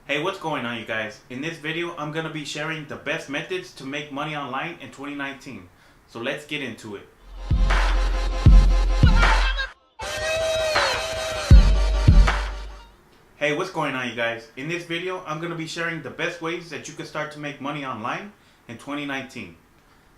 Hey, what's going on, you guys? In this video, I'm going to be sharing the best methods to make money online in 2019. So let's get into it. Hey, what's going on, you guys? In this video, I'm going to be sharing the best ways that you can start to make money online in 2019.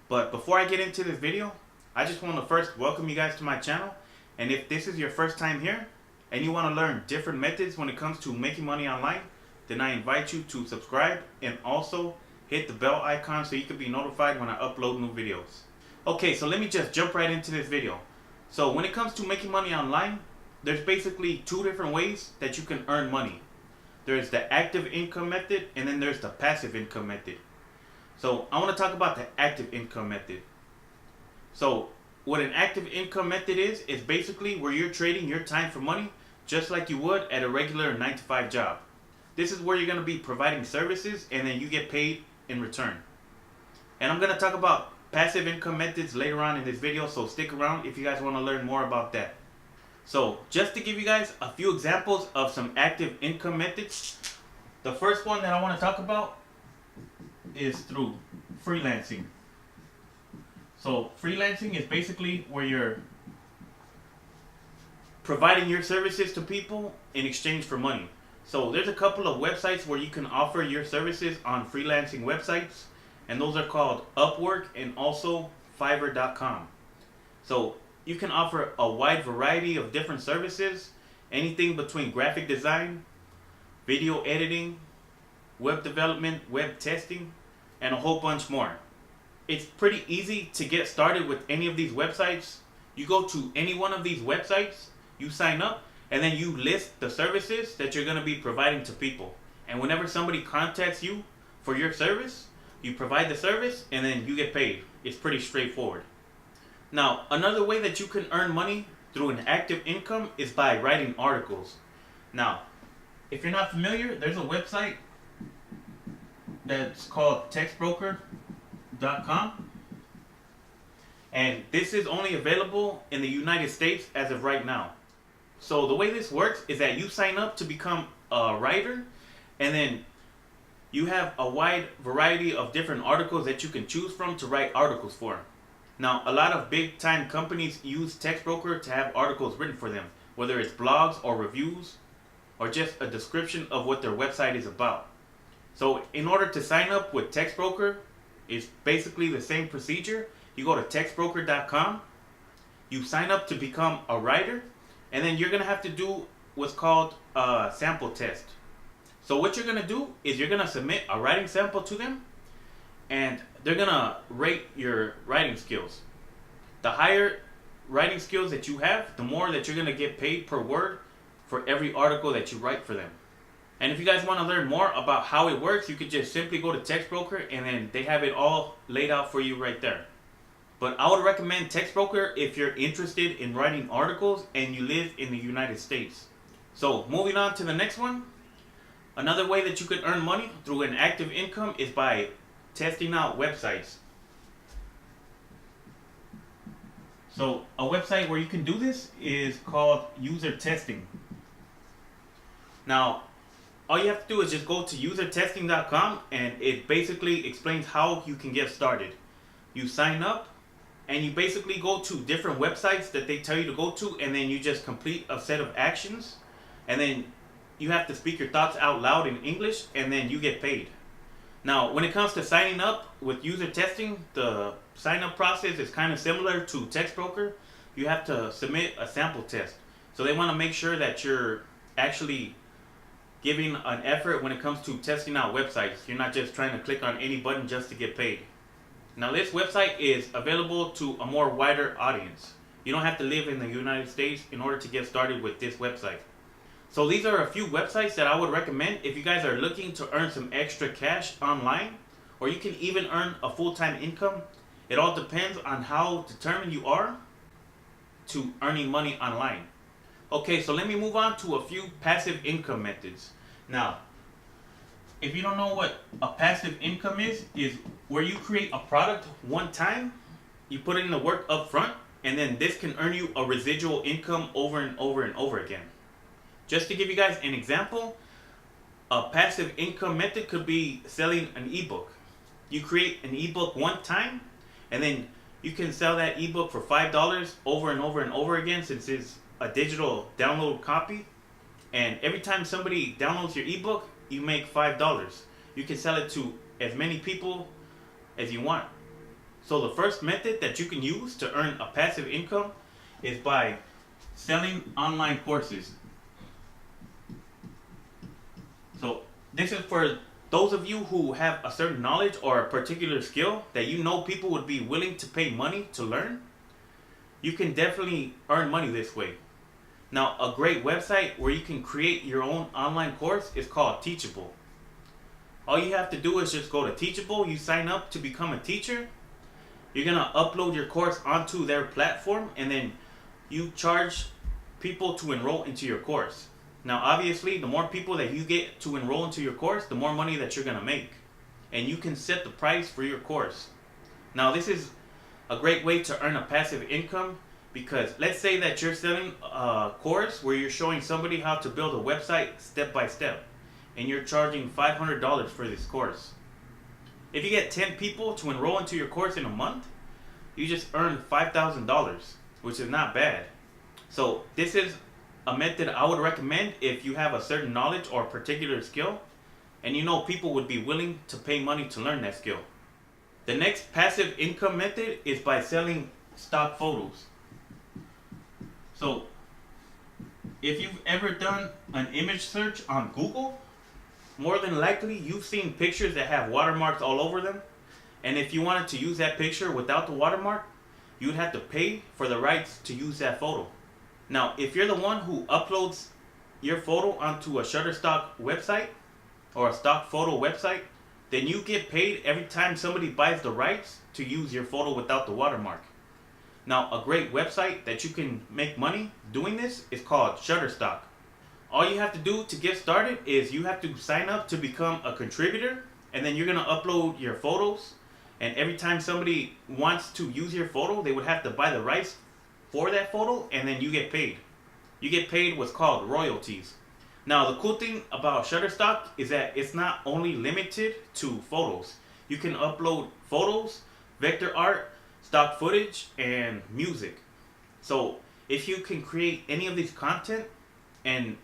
But before I get into this video, I just want to first welcome you guys to my channel. And if this is your first time here and you want to learn different methods when it comes to making money online, then I invite you to subscribe and also hit the bell icon so you can be notified when I upload new videos. Okay, so let me just jump right into this video. So when it comes to making money online, there's basically two different ways that you can earn money. There's the active income method and then there's the passive income method. So I want to talk about the active income method. So what an active income method is basically where you're trading your time for money just like you would at a regular 9-to-5 job. This is where you're going to be providing services and then you get paid in return. And I'm going to talk about passive income methods later on in this video, so stick around if you guys want to learn more about that. So just to give you guys a few examples of some active income methods, the first one that I want to talk about is through freelancing. So freelancing is basically where you're providing your services to people in exchange for money. So there's a couple of websites where you can offer your services on freelancing websites, and those are called Upwork and also Fiverr.com. So you can offer a wide variety of different services, anything between graphic design, video editing, web development, web testing, and a whole bunch more. It's pretty easy to get started with any of these websites. You go to any one of these websites, you sign up, and then you list the services that you're going to be providing to people. And whenever somebody contacts you for your service, you provide the service and then you get paid. It's pretty straightforward. Now, another way that you can earn money through an active income is by writing articles. Now, if you're not familiar, there's a website that's called textbroker.com. And this is only available in the United States as of right now. So the way this works is that you sign up to become a writer, and then you have a wide variety of different articles that you can choose from to write articles for. Now, a lot of big time companies use TextBroker to have articles written for them, whether it's blogs or reviews or just a description of what their website is about. So in order to sign up with TextBroker, it's basically the same procedure. You go to textbroker.com, you sign up to become a writer, and then you're going to have to do what's called a sample test. So what you're going to do is you're going to submit a writing sample to them, and they're going to rate your writing skills. The higher writing skills that you have, the more that you're going to get paid per word for every article that you write for them. And if you guys want to learn more about how it works, you could just simply go to TextBroker, and then they have it all laid out for you right there. But I would recommend TextBroker if you're interested in writing articles and you live in the United States. So moving on to the next one. Another way that you can earn money through an active income is by testing out websites. So a website where you can do this is called user testing. Now, all you have to do is just go to usertesting.com, and it basically explains how you can get started. You sign up, and you basically go to different websites that they tell you to go to, and then you just complete a set of actions, and then you have to speak your thoughts out loud in English, and then you get paid. Now, when it comes to signing up with user testing, the sign up process is kind of similar to TextBroker. You have to submit a sample test. So they want to make sure that you're actually giving an effort when it comes to testing out websites. You're not just trying to click on any button just to get paid. Now, this website is available to a more wider audience. You don't have to live in the United States in order to get started with this website. So these are a few websites that I would recommend if you guys are looking to earn some extra cash online, or you can even earn a full-time income. It all depends on how determined you are to earning money online. Okay, so let me move on to a few passive income methods. Now, if you don't know what a passive income is where you create a product one time, you put in the work up front, and then this can earn you a residual income over and over and over again. Just to give you guys an example, A passive income method could be selling an ebook. You create an ebook one time, and then you can sell that ebook for $5 over and over and over again, since it's a digital download copy. And every time somebody downloads your ebook, you make $5. You can sell it to as many people as you want. So the first method that you can use to earn a passive income is by selling online courses. So this is for those of you who have a certain knowledge or a particular skill that you know people would be willing to pay money to learn. You can definitely earn money this way. Now, a great website where you can create your own online course is called Teachable. All you have to do is just go to Teachable, you sign up to become a teacher. You're going to upload your course onto their platform, and then you charge people to enroll into your course. Now, obviously, the more people that you get to enroll into your course, the more money that you're going to make. And you can set the price for your course. Now, this is a great way to earn a passive income, because let's say that you're selling a course where you're showing somebody how to build a website step by step, and you're charging $500 for this course. If you get 10 people to enroll into your course in a month, you just earn $5,000, which is not bad. So this is a method I would recommend if you have a certain knowledge or particular skill, and you know people would be willing to pay money to learn that skill. The next passive income method is by selling stock photos. So if you've ever done an image search on Google, more than likely you've seen pictures that have watermarks all over them. And if you wanted to use that picture without the watermark, you'd have to pay for the rights to use that photo. Now, if you're the one who uploads your photo onto a Shutterstock website or a stock photo website, then you get paid every time somebody buys the rights to use your photo without the watermark. Now, a great website that you can make money doing this is called Shutterstock. All you have to do to get started is you have to sign up to become a contributor, and then you're going to upload your photos. And every time somebody wants to use your photo, they would have to buy the rights for that photo, and then you get paid. You get paid what's called royalties. Now, the cool thing about Shutterstock is that it's not only limited to photos. You can upload photos, vector art, stock footage, and music. So if you can create any of these content, and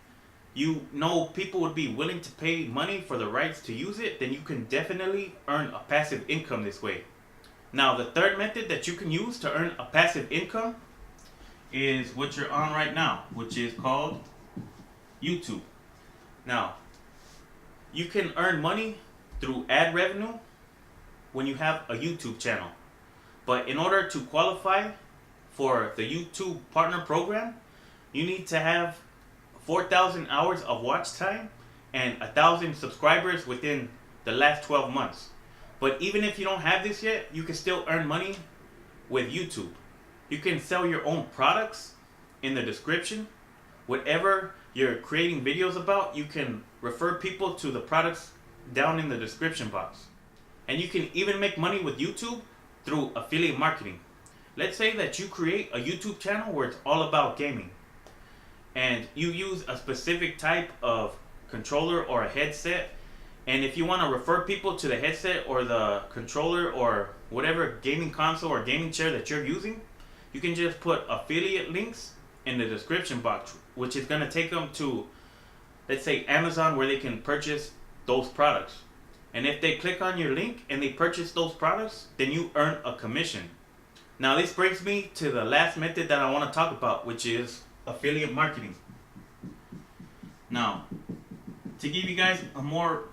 you know people would be willing to pay money for the rights to use it, then you can definitely earn a passive income this way. Now, the third method that you can use to earn a passive income is what you're on right now, which is called YouTube. Now, you can earn money through ad revenue when you have a YouTube channel. But in order to qualify for the YouTube Partner Program, you need to have 4,000 hours of watch time and 1,000 subscribers within the last 12 months. But even if you don't have this yet, you can still earn money with YouTube. You can sell your own products in the description. Whatever you're creating videos about, you can refer people to the products down in the description box. And you can even make money with YouTube through affiliate marketing. Let's say that you create a YouTube channel where it's all about gaming, and you use a specific type of controller or a headset, and if you want to refer people to the headset or the controller or whatever gaming console or gaming chair that you're using, you can just put affiliate links in the description box, which is going to take them to, let's say, Amazon, where they can purchase those products. And if they click on your link and they purchase those products, then you earn a commission. Now, this brings me to the last method that I want to talk about, which is affiliate marketing. Now, to give you guys a more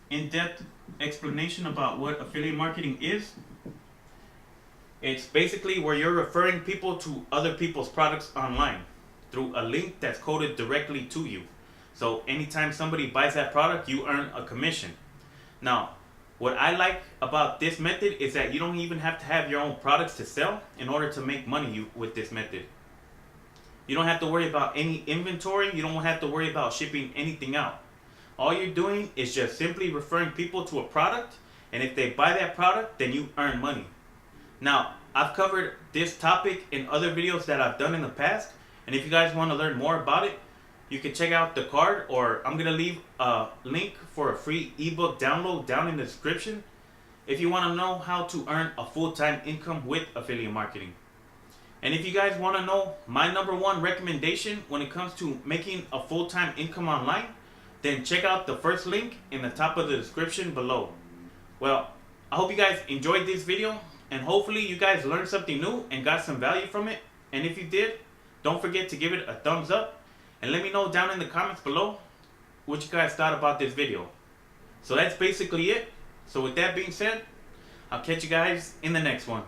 in-depth explanation about what affiliate marketing is, it's basically where you're referring people to other people's products online through a link that's coded directly to you. So anytime somebody buys that product, you earn a commission. Now, what I like about this method is that you don't even have to have your own products to sell in order to make money with this method. You don't have to worry about any inventory. You don't have to worry about shipping anything out. All you're doing is just simply referring people to a product, and if they buy that product, then you earn money. Now, I've covered this topic in other videos that I've done in the past, and if you guys want to learn more about it, you can check out the card, or I'm gonna leave a link for a free ebook download down in the description if you want to know how to earn a full-time income with affiliate marketing. And if you guys want to know my number one recommendation when it comes to making a full-time income online, then check out the first link in the top of the description below. Well, I hope you guys enjoyed this video, and hopefully you guys learned something new and got some value from it. And if you did, don't forget to give it a thumbs up and let me know down in the comments below what you guys thought about this video. So that's basically it. So with that being said, I'll catch you guys in the next one.